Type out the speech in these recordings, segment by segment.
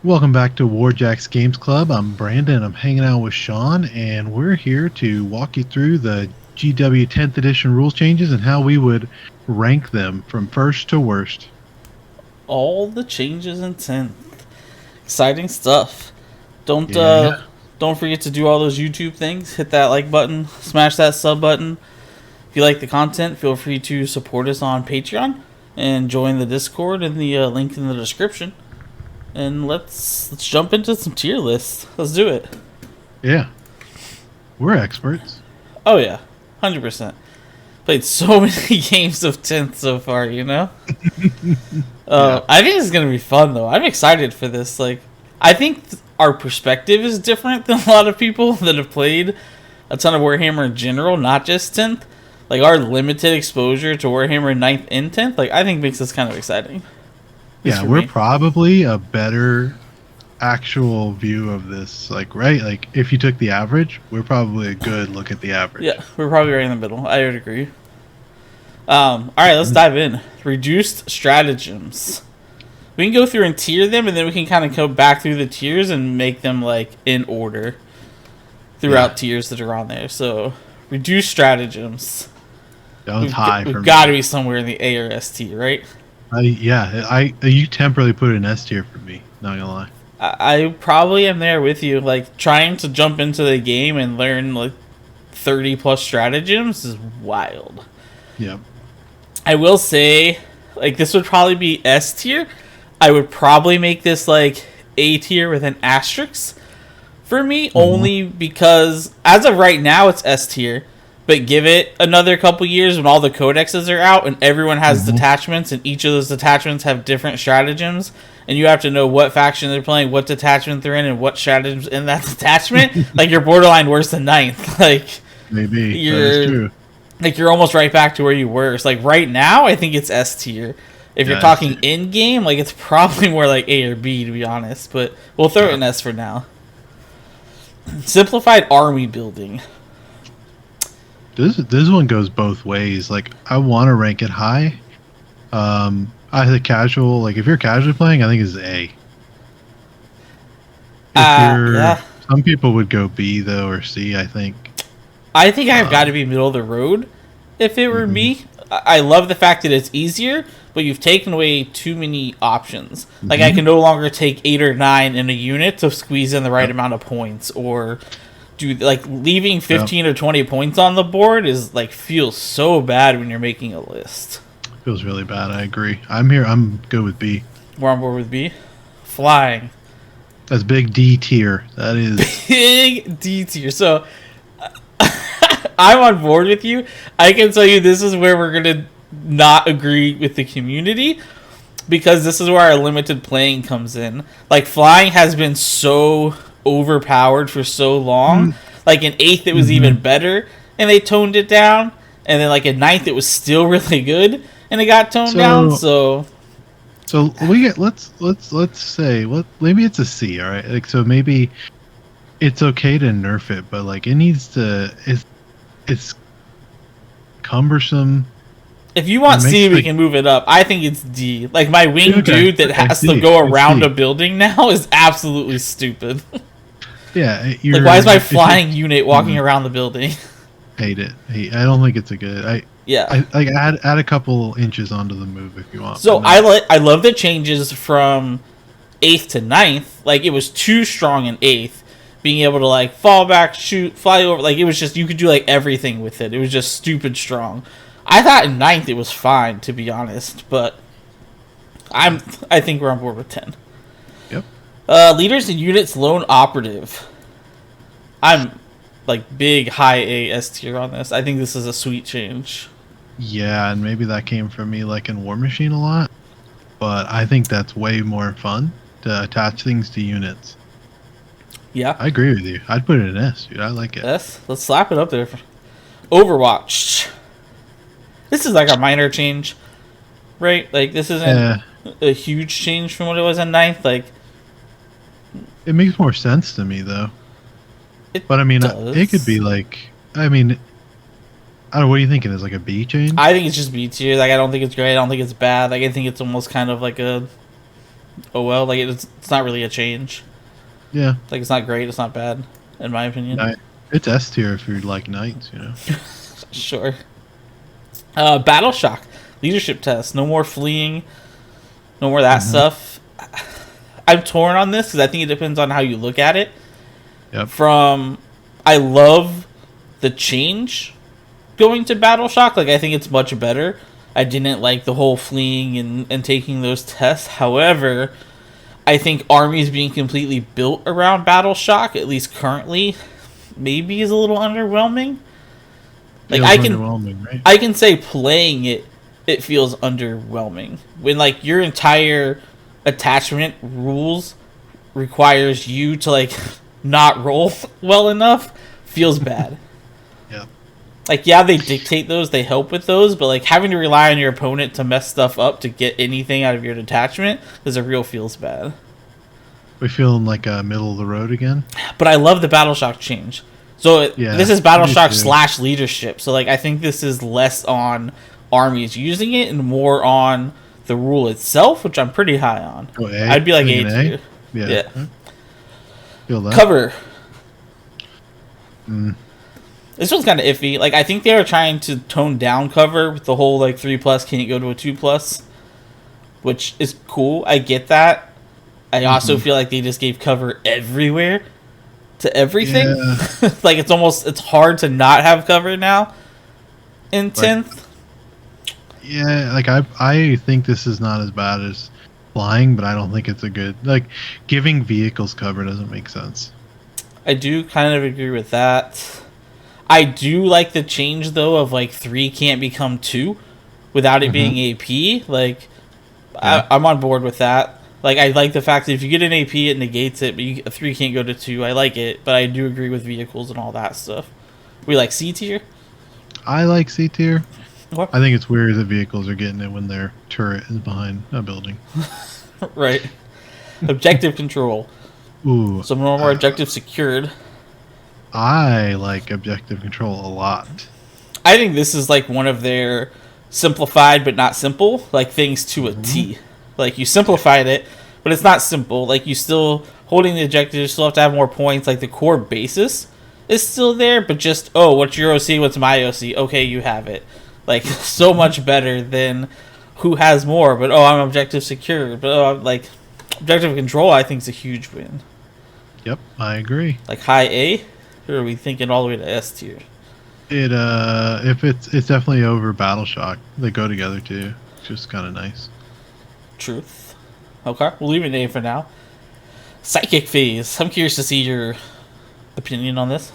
Welcome back to WarJax Games Club. I'm Brandon. I'm hanging out with Shaun, and we're here to walk you through the GW 10th edition rules changes and how we would rank them from first to worst. All the changes in 10th. Exciting stuff. Don't Yeah. don't forget to do all those YouTube things. Hit that like button, smash that sub button. If you like the content, feel free to support us on Patreon and join the Discord in the link in the description. And let's jump into some tier lists. Let's do it. Yeah. We're experts. Oh yeah, 100%. Played so many games of 10th so far, you know? I think it's going to be fun, though. I'm excited for this. I think our perspective is different than a lot of people that have played a ton of Warhammer in general, not just 10th. Our limited exposure to Warhammer 9th and 10th, I think makes this kind of exciting. Yeah, we're probably a better actual view of this. Right? If you took the average, we're probably a good look at the average. Yeah, we're probably right in the middle. I would agree. Alright, let's dive in. Reduced stratagems. We can go through and tier them, and then we can kind of go back through the tiers and make them, in order throughout tiers that are on there. So, reduced stratagems. That was high for me. We've got to be somewhere in the A or S tier, right? You temporarily put it in S tier for me, not gonna lie. I probably am there with you. Trying to jump into the game and learn, 30 plus stratagems is wild. Yep. I will say, this would probably be S tier. I would probably make this, A tier with an asterisk for me, only because, as of right now, it's S tier. But give it another couple years when all the codexes are out and everyone has detachments, and each of those detachments have different stratagems, and you have to know what faction they're playing, what detachment they're in, and what stratagems in that detachment. You're borderline worse than 9th. Maybe. That is true. You're almost right back to where you were. It's right now, I think it's S tier. If you're talking in game, it's probably more A or B, to be honest. But we'll throw it in S for now. Simplified army building. This one goes both ways. I want to rank it high. I think casual. If you're casually playing, I think it's A. Some people would go B though, or C. I think I've got to be middle of the road. If it were me, I love the fact that it's easier, but you've taken away too many options. I can no longer take 8 or 9 in a unit to squeeze in the right amount of points, or do leaving 15 or 20 points on the board is feels so bad when you're making a list. Feels really bad. I agree. I'm good with B. We're on board with B. Flying. That's big D tier. That is big D tier. So I'm on board with you. I can tell you this is where we're gonna not agree with the community, because this is where our limited playing comes in. Flying has been so overpowered for so long. In 8th it was even better, and they toned it down, and then in 9th it was still really good, and it got toned down. So we get let's say maybe it's a C. All right, so maybe it's okay to nerf it, but it needs to. It's cumbersome. If you want C, we can move it up. I think it's D. My winged dude that has to go around a building now is absolutely stupid. Yeah. Why is my flying unit walking around the building? Hate it. I don't think it's a good. Add a couple inches onto the move if you want. So I love the changes from 8th to 9th. It was too strong in 8th. Being able to fall back, shoot, fly over. It was just, you could do everything with it. It was just stupid strong. I thought in 9th it was fine, to be honest, but I think we're on board with 10. Yep. Leaders and units lone operative. I'm big high A S tier on this. I think this is a sweet change. Yeah, and maybe that came from me in War Machine a lot, but I think that's way more fun to attach things to units. Yeah, I agree with you. I'd put it in S, dude. I like it. S. Let's slap it up there. Overwatch. This is a minor change, right? This isn't a huge change from what it was in 9th. It makes more sense to me though. But I mean, it could be I don't know. What are you thinking? Is a B change? I think it's just B tier. I don't think it's great. I don't think it's bad. I think it's almost kind of a oh well, like it's not really a change. Yeah, Like it's not great, it's not bad, in my opinion. it's S tier if you like knights, you know. Sure. Battle shock, leadership test. No more fleeing. No more of that stuff. I'm torn on this because I think it depends on how you look at it. Yep. I love the change going to battle shock. Like I think it's much better. I didn't like the whole fleeing and taking those tests. However, I think armies being completely built around battle shock, at least currently, maybe is a little underwhelming. Like Right? I can say playing it feels underwhelming when like your entire attachment rules requires you to like not roll well enough feels bad. Yeah. Like yeah, they dictate those, they help with those, but like having to rely on your opponent to mess stuff up to get anything out of your detachment is a real feels bad. We feeling like middle of the road again. But I love the battle shock change. So Yeah, this is battle me shock too. / leadership. So like I think this is less on armies using it and more on the rule itself, which I'm pretty high on. Oh, A. I'd be like Like A an A. tier. Yeah. Yeah. Feel that. Cover. Mm. This one's kind of iffy. Like I think they were trying to tone down cover with the whole like 3+ can't go to a 2+, which is cool. I get that. I also feel like they just gave cover everywhere to everything. Yeah. Like it's hard to not have cover now in 10th. Yeah, like I think this is not as bad as flying, but I don't think it's a good like giving vehicles cover doesn't make sense. I do kind of agree with that. I do like the change though of like 3 can't become 2 without it being AP. Like Yeah. I'm on board with that. Like I like the fact that if you get an AP, it negates it, but a 3 can't go to 2. I like it, but I do agree with vehicles and all that stuff. We like C tier. I like C tier. What? I think it's weird that vehicles are getting it when their turret is behind a building. Right. Objective control. Ooh, Some more objective secured. I like objective control a lot. I think this is like one of their simplified but not simple, like things to a T. Like you simplified it, but it's not simple. Like you still holding the objective, you still have to have more points. Like the core basis is still there, but just what's your OC? What's my OC? Okay, you have it. Like so much better than who has more. But I'm objective secure. But I'm like objective control. I think is a huge win. Yep, I agree. Like high A, or are we thinking all the way to S tier? If it's definitely over Battle Shock. They go together too. It's just kind of nice. Truth. Okay, we'll leave it A for now. Psychic phase. I'm curious to see your opinion on this.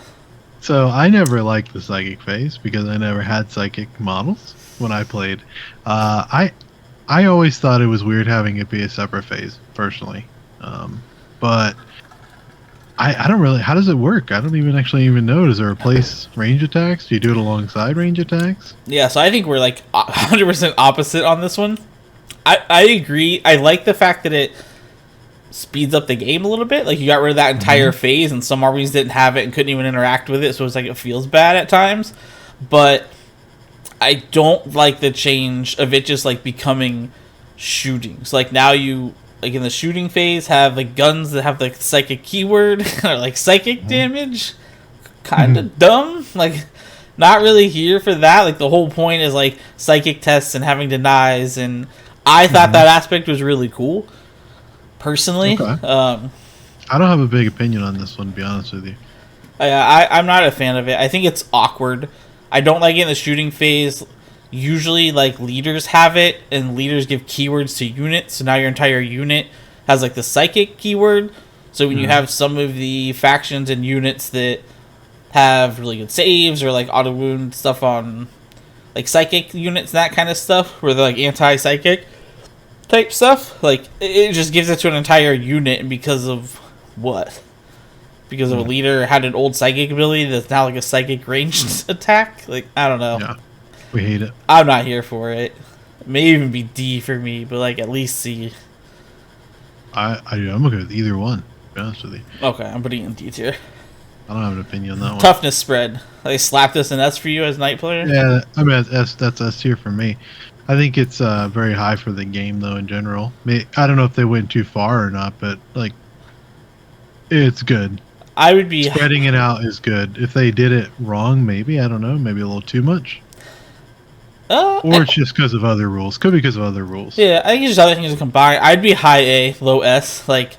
So I never liked the psychic phase because I never had psychic models when I played. I always thought it was weird having it be a separate phase personally, but I don't really. How does it work? I don't even know. Does it replace range attacks? Do you do it alongside range attacks? Yeah, so I think we're like 100% opposite on this one. I agree. I like the fact that it speeds up the game a little bit. Like you got rid of that entire phase, and some armies didn't have it and couldn't even interact with it, so it's like it feels bad at times. But I don't like the change of it just like becoming shooting. So like now you like in the shooting phase have like guns that have like psychic keyword or like psychic damage. Kind of dumb. Like not really here for that. Like the whole point is like psychic tests and having denies, and I thought that aspect was really cool. Personally, Okay. I don't have a big opinion on this one, to be honest with you. I'm not a fan of it. I think it's awkward. I don't like it in the shooting phase. Usually, like, leaders have it, and leaders give keywords to units, so now your entire unit has, like, the psychic keyword. So when you have some of the factions and units that have really good saves or, like, auto-wound stuff on, like, psychic units and that kind of stuff, where they're, like, anti-psychic type stuff, like, it just gives it to an entire unit, and because of what? Because of a leader had an old psychic ability that's now like a psychic ranged attack? Like, I don't know. Yeah, we hate it. I'm not here for it. It may even be D for me, but like at least C. I'm okay with either one, to be honest with you. Okay, I'm putting it in D tier. I don't have an opinion on that one. Toughness spread. They slapped this in S for you as night player? Yeah, I mean that's S tier for me. I think it's very high for the game though in general. I don't know if they went too far or not, but like it's good. I would be Spreading it out is good. If they did it wrong, maybe I don't know, maybe a little too much, or it's just because of other rules. Could be because of other rules. yeah, I think there's other things to combine. I'd be high A, low S. Like,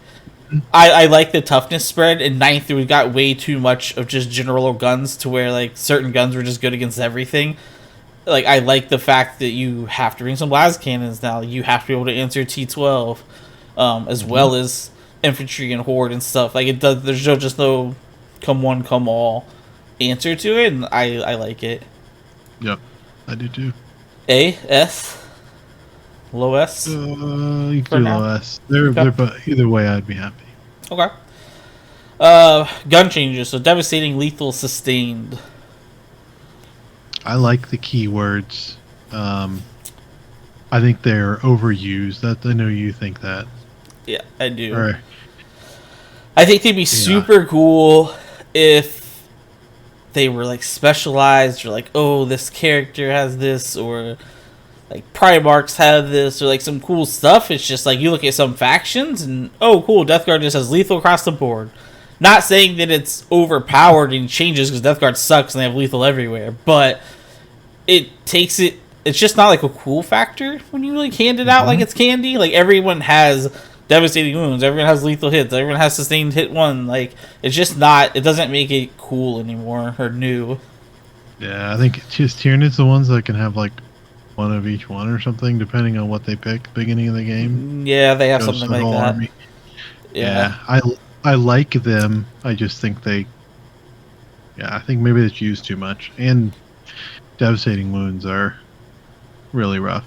I like the toughness spread. In ninth, we got way too much of just general guns to where like certain guns were just good against everything. Like, I like the fact that you have to bring some las cannons now. You have to be able to answer T12, as well as infantry and horde and stuff. Like, it does. There's just no come one come all answer to it, and I like it. Yep, I do too. A, S, low S. You For can do now. low S. They're but either way, I'd be happy. Okay. Gun changes. So devastating, lethal, sustained. I like the keywords. I think they're overused. That I know you think that. Yeah, I do. Or, I think they'd be super cool if they were like specialized, or like, oh, this character has this, or like Primarchs have this, or like some cool stuff. It's just like you look at some factions and, oh, cool, Death Guard just has lethal across the board. Not saying that it's overpowered and changes, because Death Guard sucks and they have lethal everywhere, but it takes it. It's just not like a cool factor when you like hand it out like it's candy. Like, everyone has devastating wounds, everyone has lethal hits, everyone has sustained hit one. Like, it's just not. It doesn't make it cool anymore or new. yeah, I think just Tyranids the ones that can have like one of each one or something, depending on what they pick beginning of the game. Yeah, they have Goes something to the like whole that. army. Yeah. I like them. I just think they. Yeah, I think maybe it's used too much, and devastating wounds are really rough.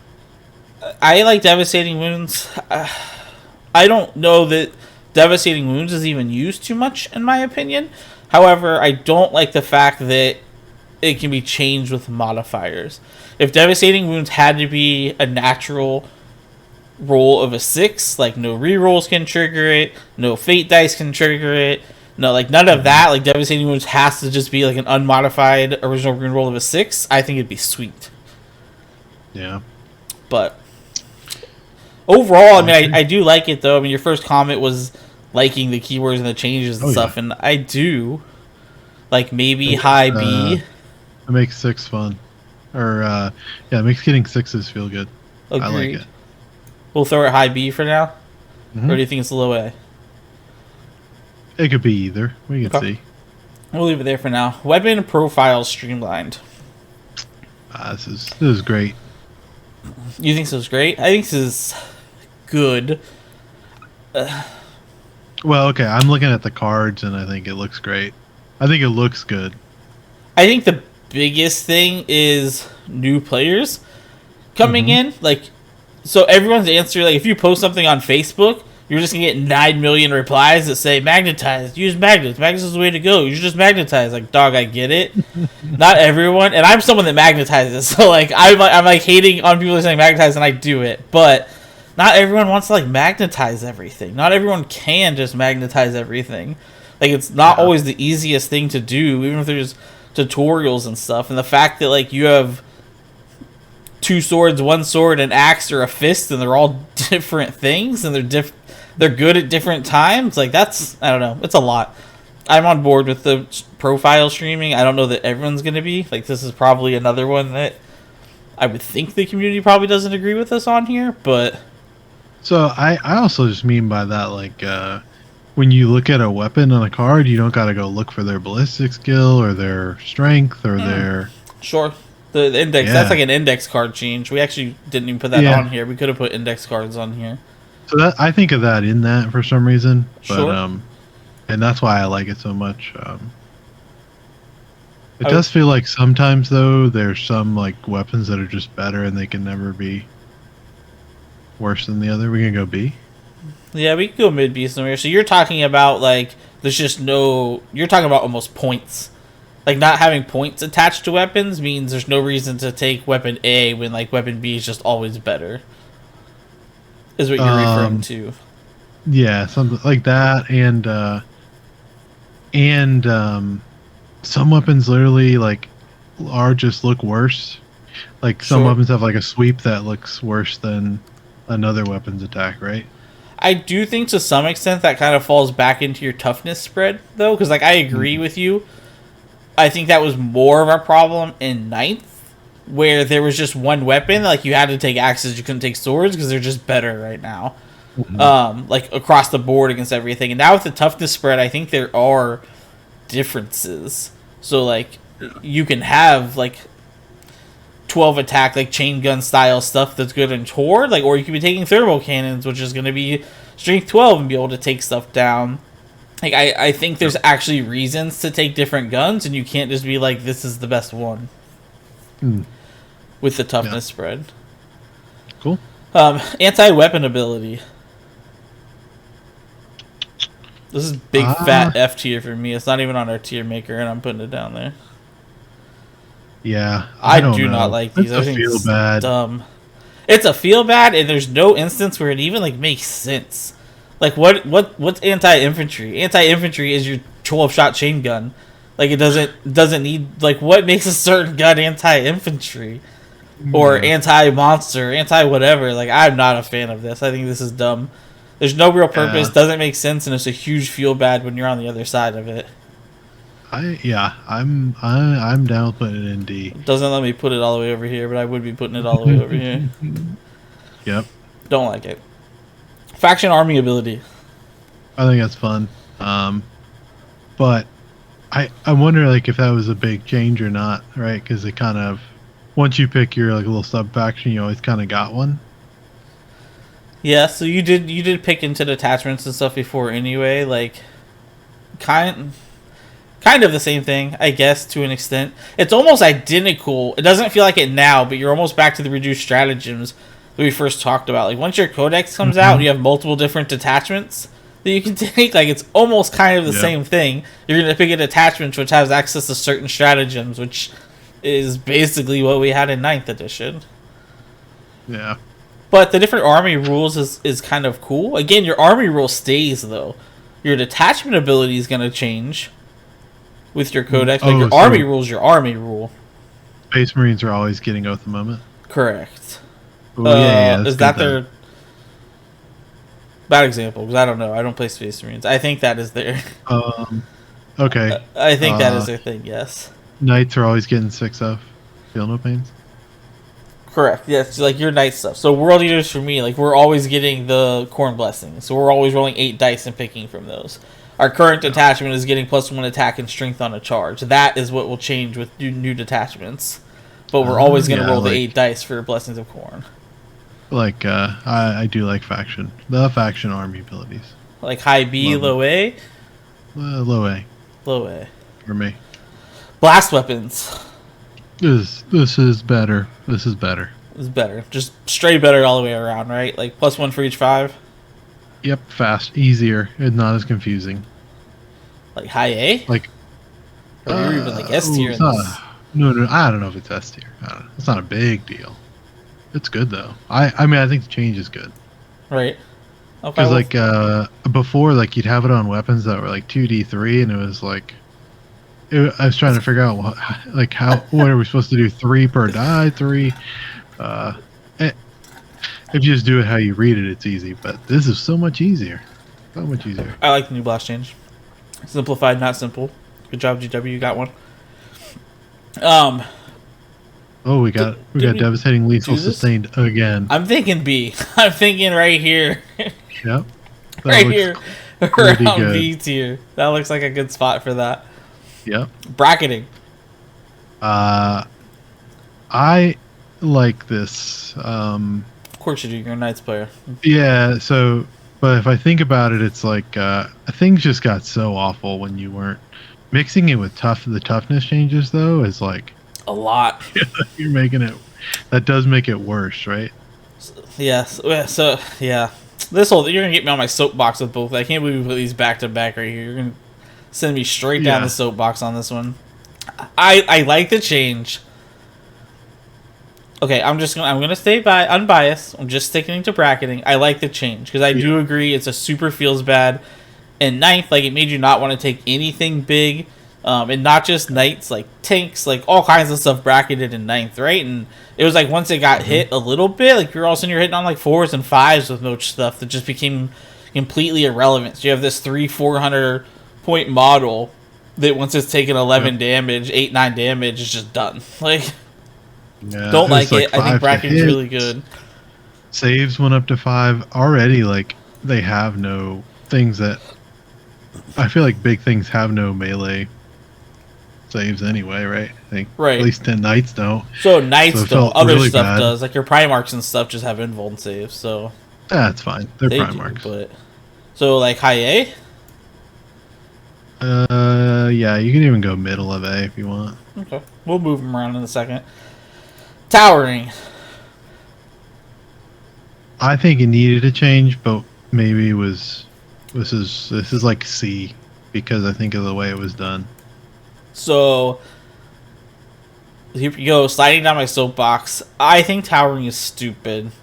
I like devastating wounds. I don't know that devastating wounds is even used too much, in my opinion. However, I don't like the fact that it can be changed with modifiers. If devastating wounds had to be a natural roll of a 6, like no rerolls can trigger it, no fate dice can trigger it, no, like none of that, like devastating wounds has to just be like an unmodified original green roll of a 6, I think it'd be sweet. Yeah. But overall, I mean, I do like it though. I mean, your first comment was liking the keywords and the changes and stuff, and I do. Like, maybe high B. It makes 6 fun. Or, yeah, it makes getting 6s feel good. Agreed. I like it. We'll throw it high B for now? Or do you think it's low A? It could be either. We can see. We'll leave it there for now. Weapon profile streamlined. This is great. You think this is great? I think this is good. Well, okay, I'm looking at the cards and I think it looks great. I think it looks good. I think the biggest thing is new players coming in. Like, so everyone's answer, like, if you post something on Facebook, you're just gonna get 9 million replies that say magnetize, use magnets, magnets is the way to go, you should just magnetize. Like, dog, I get it. Not everyone, and I'm someone that magnetizes, so like I'm like hating on people saying magnetize, and I do it, but not everyone wants to like magnetize everything. Not everyone can just magnetize everything. Like, it's not always the easiest thing to do, even if there's tutorials and stuff. And the fact that like you have 2 swords, 1 sword, an axe, or a fist, and they're all different things, and they're good at different times. Like, that's, I don't know, it's a lot. I'm on board with the profile streaming. I don't know that everyone's going to be. Like, this is probably another one that I would think the community probably doesn't agree with us on here, but... So, I also just mean by that, like, when you look at a weapon on a card, you don't got to go look for their ballistic skill, or their strength, or their... Sure. The index, that's like an index card change. We actually didn't even put that on here. We could have put index cards on here. So that I think of that in that for some reason, but Sure. and that's why I like it so much. It does feel like sometimes though there's some like weapons that are just better and they can never be worse than the other. We can go B. Yeah, we can go mid B somewhere. So you're talking about like there's just no. You're talking about almost points. Like, not having points attached to weapons means there's no reason to take weapon A when like weapon B is just always better. Is what you're referring to. Yeah, something like that, and some weapons literally like are just look worse. Like some Sure. weapons have like a sweep that looks worse than another weapon's attack, right? I do think to some extent that kind of falls back into your toughness spread, though, because like I agree Mm. with you. I think that was more of a problem in ninth, where there was just one weapon, like you had to take axes, you couldn't take swords because they're just better right now. Mhm. Like across the board against everything. And now with the toughness spread, I think there are differences. So like you can have like 12 attack, like chain gun style stuff that's good in Tor, like, or you could be taking thermal cannons, which is going to be strength 12 and be able to take stuff down. Like I think there's Yep. actually reasons to take different guns, and you can't just be like, this is the best one Mm. with the Yeah. toughness spread. Cool. Anti-weapon ability. This is big Ah, fat F tier for me. It's not even on our tier maker, and I'm putting it down there. yeah. I I don't do not know. like these. It's I a think feel it's bad. dumb. It's a feel bad, and there's no instance where it even like makes sense. Like what's anti-infantry? Anti-infantry is your 12-shot chain gun. Like it doesn't need, like, what makes a certain gun anti-infantry or Yeah. anti-monster, anti-whatever. Like I'm not a fan of this. I think this is dumb. There's no real purpose, Yeah. doesn't make sense, and it's a huge feel bad when you're on the other side of it. I'm down with putting it in D. Doesn't let me put it all the way over here, but I would be putting it all the way over here. Yep. Don't like it. Faction army ability. I think that's fun. But I wonder like if that was a big change or not, right? Because it kind of, once you pick your like little sub faction, you always kind of got one. Yeah, so you did pick into detachments and stuff before anyway, like kind of the same thing, I guess, to an extent. It's almost identical. It doesn't feel like it now, but you're almost back to the reduced stratagems that we first talked about. Like once your codex comes out, Hmm. you have multiple different detachments that you can take. Like it's almost kind of the Yeah. same thing. You're gonna pick a detachment which has access to certain stratagems, which is basically what we had in ninth edition. Yeah. But the different army rules is kind of cool. Again, your army rule stays though. Your detachment ability is going to change with your codex, but Oh, your army so rule is your army rule. Space Marines are always getting oath of moment. Correct. Oh yeah, that's Is good that then. their bad example? Because I don't know. I don't play Space Marines. I think that is their. Um, okay. I think that is Uh, their thing. Yes. Knights are always getting 6 of. Feel no pains. Correct. Yes, like your knight stuff. So world eaters for me, like we're always getting the corn blessings. So we're always rolling 8 dice and picking from those. Our current detachment is getting +1 attack and strength on a charge. That is what will change with new detachments. But we're always going to Yeah, roll the 8 dice for blessings of corn. I do like the faction army abilities. Like high B, Love them. low A, Low A low A. for me. Blast weapons This is better. This is better. is better. Just straight better all the way around, right? Like +1 for each 5. Yep, fast, easier, and not as confusing. Like high A, Like, or you're even like S tier it's in not, this. no, I don't know if it's S tier. I don't know. It's not a big deal. It's good though. I mean, I think the change is good Right. Okay. because Well, like before, like you'd have it on weapons that were like 2d3, and it was like I was trying to figure out what are we supposed to do? 3 per die, 3. Uh, eh, if you just do it how you read it, it's easy. But this is so much easier. So much easier. I like the new blast change. Simplified, not simple. Good job, GW. You got one. Um, Oh, we got did we devastating lethal do this? sustained again. I'm thinking B. I'm thinking right here, Yep. That right looks here, pretty around good. B tier. That looks like a good spot for that. Yep. Bracketing. I like this. Of course you do. You're a Knights player. Yeah. So, but if I think about it, it's like things just got so awful when you weren't mixing it with the toughness changes though is like A lot. you're making it. That does make it worse, right? Yes. So yeah. This whole you're gonna get me on my soapbox with both. I can't believe we put these back to back right here. You're gonna send me straight down Yeah. the soapbox on this one. I like the change. Okay, I'm gonna stay unbiased. I'm just sticking to bracketing. I like the change because I do agree it's a super feels bad. And ninth, like it made you not want to take anything big And not just knights, like tanks, like all kinds of stuff bracketed in ninth, right? And it was like once it got hit a little bit, like you're all of a sudden you're hitting on like 4s and 5s with no stuff that just became completely irrelevant. So you have this 400 point model that once it's taken 11 damage, 8-9 damage, is just done. Like, don't like it. I think bracketing's really good. Saves went up to 5 already. Like, they have no things that I feel like big things have no melee saves anyway, right? I think at least 10 knights don't. So knights don't. Other really stuff does. Like your Primarchs and stuff just have invuln saves. So that's fine. They're Primarchs. But so like high A. Yeah, you can even go middle of A if you want. Okay, we'll move them around in a second. Towering. I think it needed a change, but maybe it was. This is like C, because I think of the way it was done. So here we go, sliding down my soapbox. I think towering is stupid.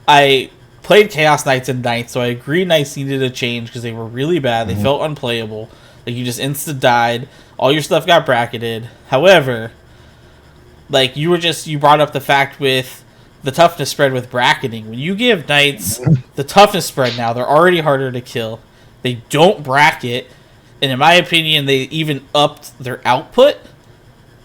I played Chaos Knights and Knights, so I agree Knights needed a change because they were really bad. They felt unplayable. Like you just insta died. All your stuff got bracketed. However, like you brought up the fact with the toughness spread with bracketing. When you give Knights the toughness spread now, they're already harder to kill. They don't bracket, and in my opinion, they even upped their output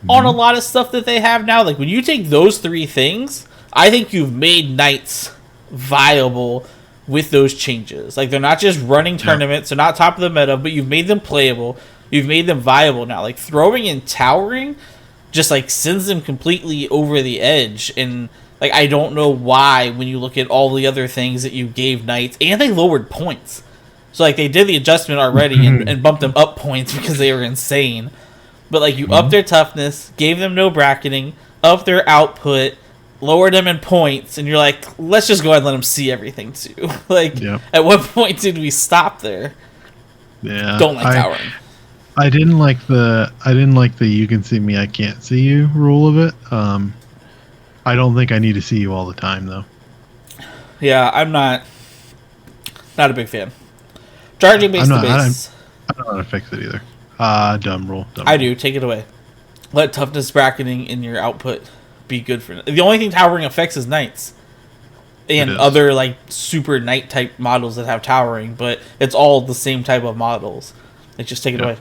on a lot of stuff that they have now. Like when you take those 3 things, I think you've made Knights viable with those changes. Like they're not just running tournaments, they're not top of the meta, but you've made them playable. You've made them viable now. Like throwing in towering just like sends them completely over the edge. And like I don't know why when you look at all the other things that you gave Knights, and they lowered points. So like they did the adjustment already and bumped them up points because they were insane. But like you upped their toughness, gave them no bracketing, upped their output, lowered them in points, and you're like, let's just go ahead and let them see everything too. Like at what point did we stop there? Yeah. Don't like towering. I didn't like the you can see me, I can't see you rule of it. I don't think I need to see you all the time though. Yeah, I'm not a big fan. Charging base to base. I don't know how to fix it either. Dumb rule. I do. Take it away. Let toughness bracketing in your output be good for it. The only thing towering affects is knights. And other like super knight type models that have towering, but it's all the same type of models. Like just take it away.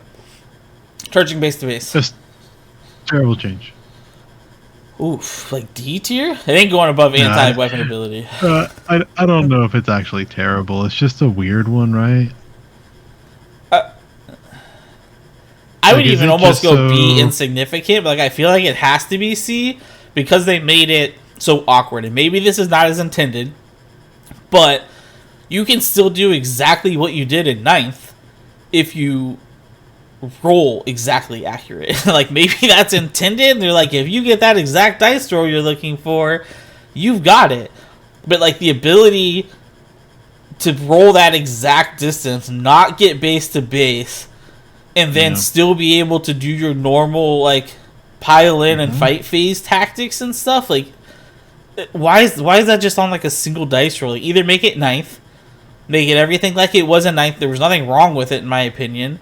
Charging base to base. Just terrible change. Oof, like D tier? It ain't going above anti-weapon ability. I don't know if it's actually terrible. It's just a weird one, right? I would even almost go B insignificant, but like I feel like it has to be C because they made it so awkward. And maybe this is not as intended, but you can still do exactly what you did in ninth if you roll exactly accurate. Like maybe that's intended. They're like, if you get that exact dice roll you're looking for, you've got it. But like the ability to roll that exact distance, not get base to base, and then still be able to do your normal like pile in and fight phase tactics and stuff. Like why is that just on like a single dice roll? Like, either make it ninth, make it everything like it was in ninth. There was nothing wrong with it in my opinion.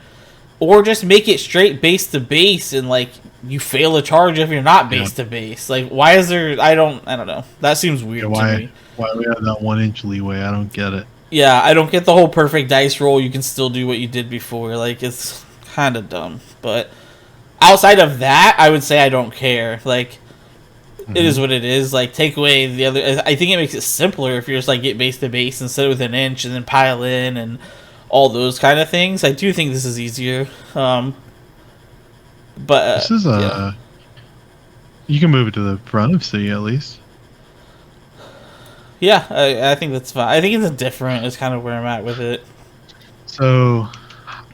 Or just make it straight base to base and like you fail a charge if you're not base to base. Like why is there? I don't know. That seems weird to me. Why we have that 1 inch leeway? I don't get it. Yeah, I don't get the whole perfect dice roll. You can still do what you did before. Like it's kind of dumb. But outside of that, I would say I don't care. Like it is what it is. Like take away the other. I think it makes it simpler if you're just like get base to base instead of with an inch and then pile in and all those kind of things. I do think this is easier. But this is you can move it to the front of C at least. Yeah, I think that's fine. I think it's different is kind of where I'm at with it. So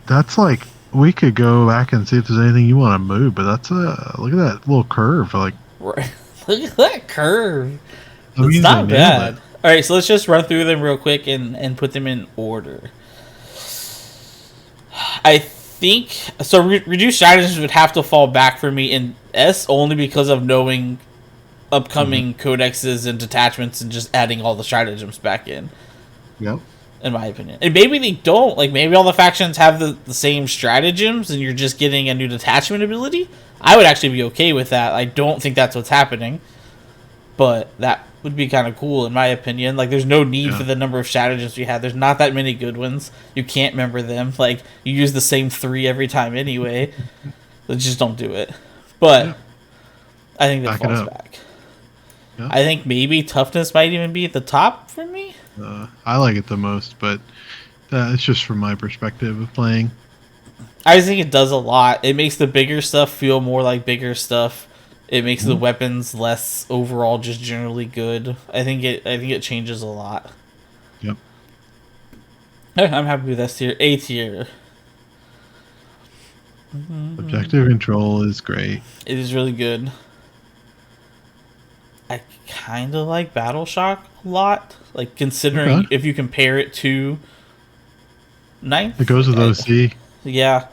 that's like we could go back and see if there's anything you want to move, but that's look at that little curve. Like right. Look at that curve. It's not bad. All right, so let's just run through them real quick and put them in order. I think so. Reduced stratagems would have to fall back for me in S only because of knowing upcoming codexes and detachments and just adding all the stratagems back in. Yep. in my opinion. And maybe they don't. Like, maybe all the factions have the same stratagems and you're just getting a new detachment ability. I would actually be okay with that. I don't think that's what's happening. But that would be kind of cool, in my opinion. Like, there's no need for the number of stratagems we had. There's not that many good ones. You can't remember them. Like, you use the same 3 every time anyway. Let's just don't do it. But I think that falls back. Yeah. I think maybe toughness might even be at the top for me. I like it the most, but it's just from my perspective of playing. I think it does a lot. It makes the bigger stuff feel more like bigger stuff. It makes the weapons less overall, just generally good. I think it changes a lot. Yep. I'm happy with S tier. A tier. Objective control is great. It is really good. I kind of like Battle Shock a lot. Like, considering if you compare it to Ninth. It goes with OC. Yeah.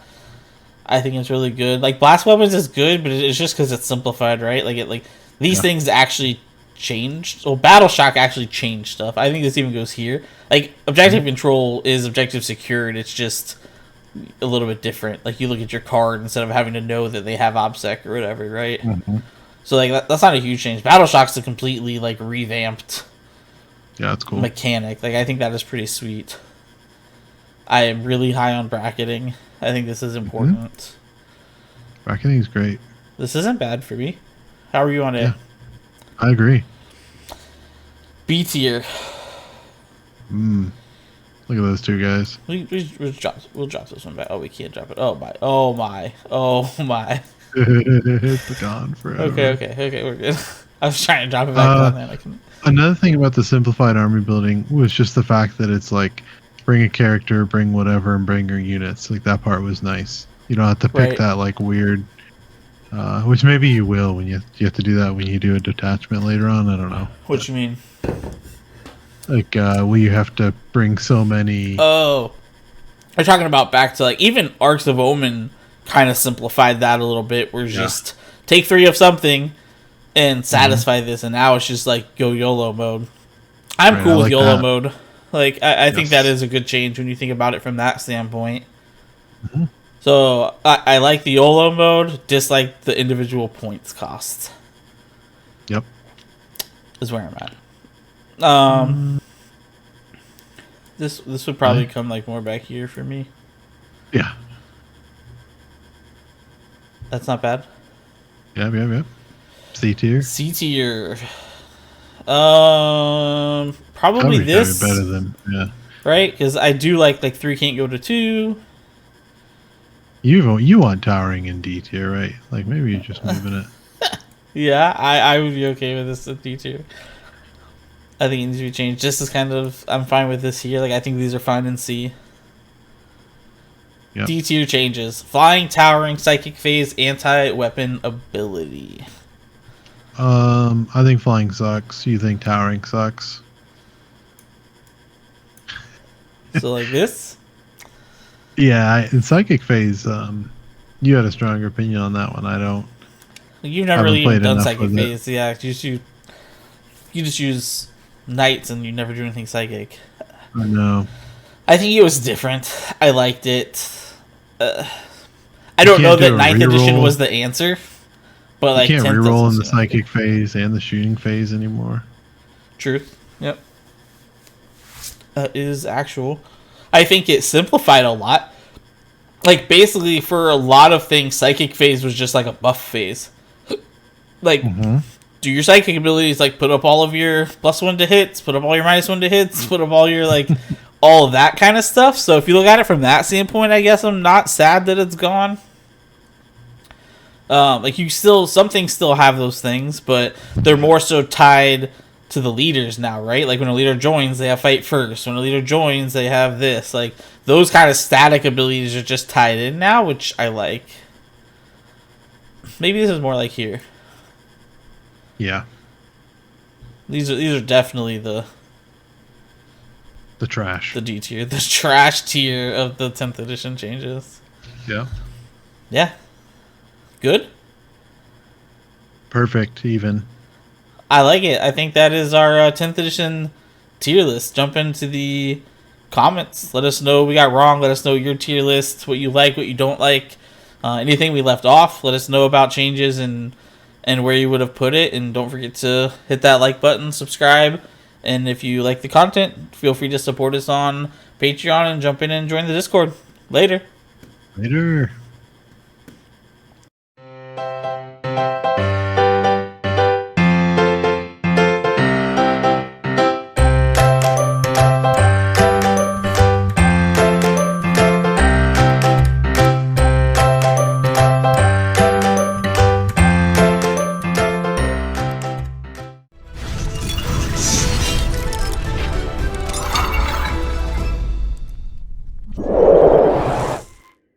I think it's really good. Like, Blast Weapons is good, but it's just because it's simplified, right? Like, these things actually changed. Well, Battle Shock actually changed stuff. I think this even goes here. Like, Objective Control is objective secured. It's just a little bit different. Like, you look at your card instead of having to know that they have OBSEC or whatever, right? So, like, that's not a huge change. Battle Shock's a completely, like, revamped that's cool mechanic. Like, I think that is pretty sweet. I am really high on bracketing. I think this is important. Bracketing is great. This isn't bad for me. How are you on it? Yeah, I agree. B tier. Look at those two guys. We'll drop this one back. Oh, we can't drop it. Oh my. Oh my. Oh my. It's gone forever. Okay, we're good. I was trying to drop it back down there. I can... Another thing about the simplified army building was just the fact that it's like, bring a character, bring whatever, and bring your units. Like, that part was nice. You don't have to pick that, like, weird... which maybe you will when you have to do that when you do a detachment later on. I don't know. What you mean? Like, will you have to bring so many... Oh. I'm talking about back to, like, even Arcs of Omen kind of simplified that a little bit, where just take 3 of something and satisfy this, and now it's just, like, go YOLO mode. I'm cool with YOLO mode. Like, I think that is a good change when you think about it from that standpoint. So, I like the YOLO mode, dislike the individual points cost. Yep. Is where I'm at. This would probably come, like, more back here for me. Yeah. That's not bad. Yep. C tier. C tier. Probably this. Better than right, because I do like 3 can't go to 2. You want towering in D tier, right? Like, maybe you're just moving it. Yeah, I would be okay with this at D tier. I think it needs to be changed. Just as kind of, I'm fine with this here. Like, I think these are fine in C. Yep. D tier changes: flying, towering, psychic phase, anti-weapon ability. I think flying sucks. You think towering sucks? So, like this? Yeah, in psychic phase, you had a stronger opinion on that one. I don't. You've never really even done psychic phase. Yeah, you just use knights and you never do anything psychic. I know. I think it was different. I liked it. I don't know that 9th edition was the answer, but like you can't reroll in the psychic phase and the shooting phase anymore. Truth. Yep. That is actual. I think it simplified a lot. Like, basically, for a lot of things, psychic phase was just like a buff phase. Like, do your psychic abilities, like, put up all of your +1 to hits, put up all your -1 to hits, put up all your, like, all of that kind of stuff. So if you look at it from that standpoint, I guess I'm not sad that it's gone. Like, some things still have those things, but they're more so tied to the leaders now, right? Like, when a leader joins, they have fight first. When a leader joins, they have this. Like, those kind of static abilities are just tied in now, which I like. Maybe this is more like here. Yeah. These are definitely the trash. The D tier. The trash tier of the 10th edition changes. Yeah. Yeah. Good? Perfect, even. I like it. I think that is our 10th edition tier list. Jump into the comments. Let us know what we got wrong. Let us know your tier list, what you like, what you don't like, anything we left off. Let us know about changes and where you would have put it. And don't forget to hit that like button, subscribe, and if you like the content, feel free to support us on Patreon and jump in and join the Discord. Later. Later.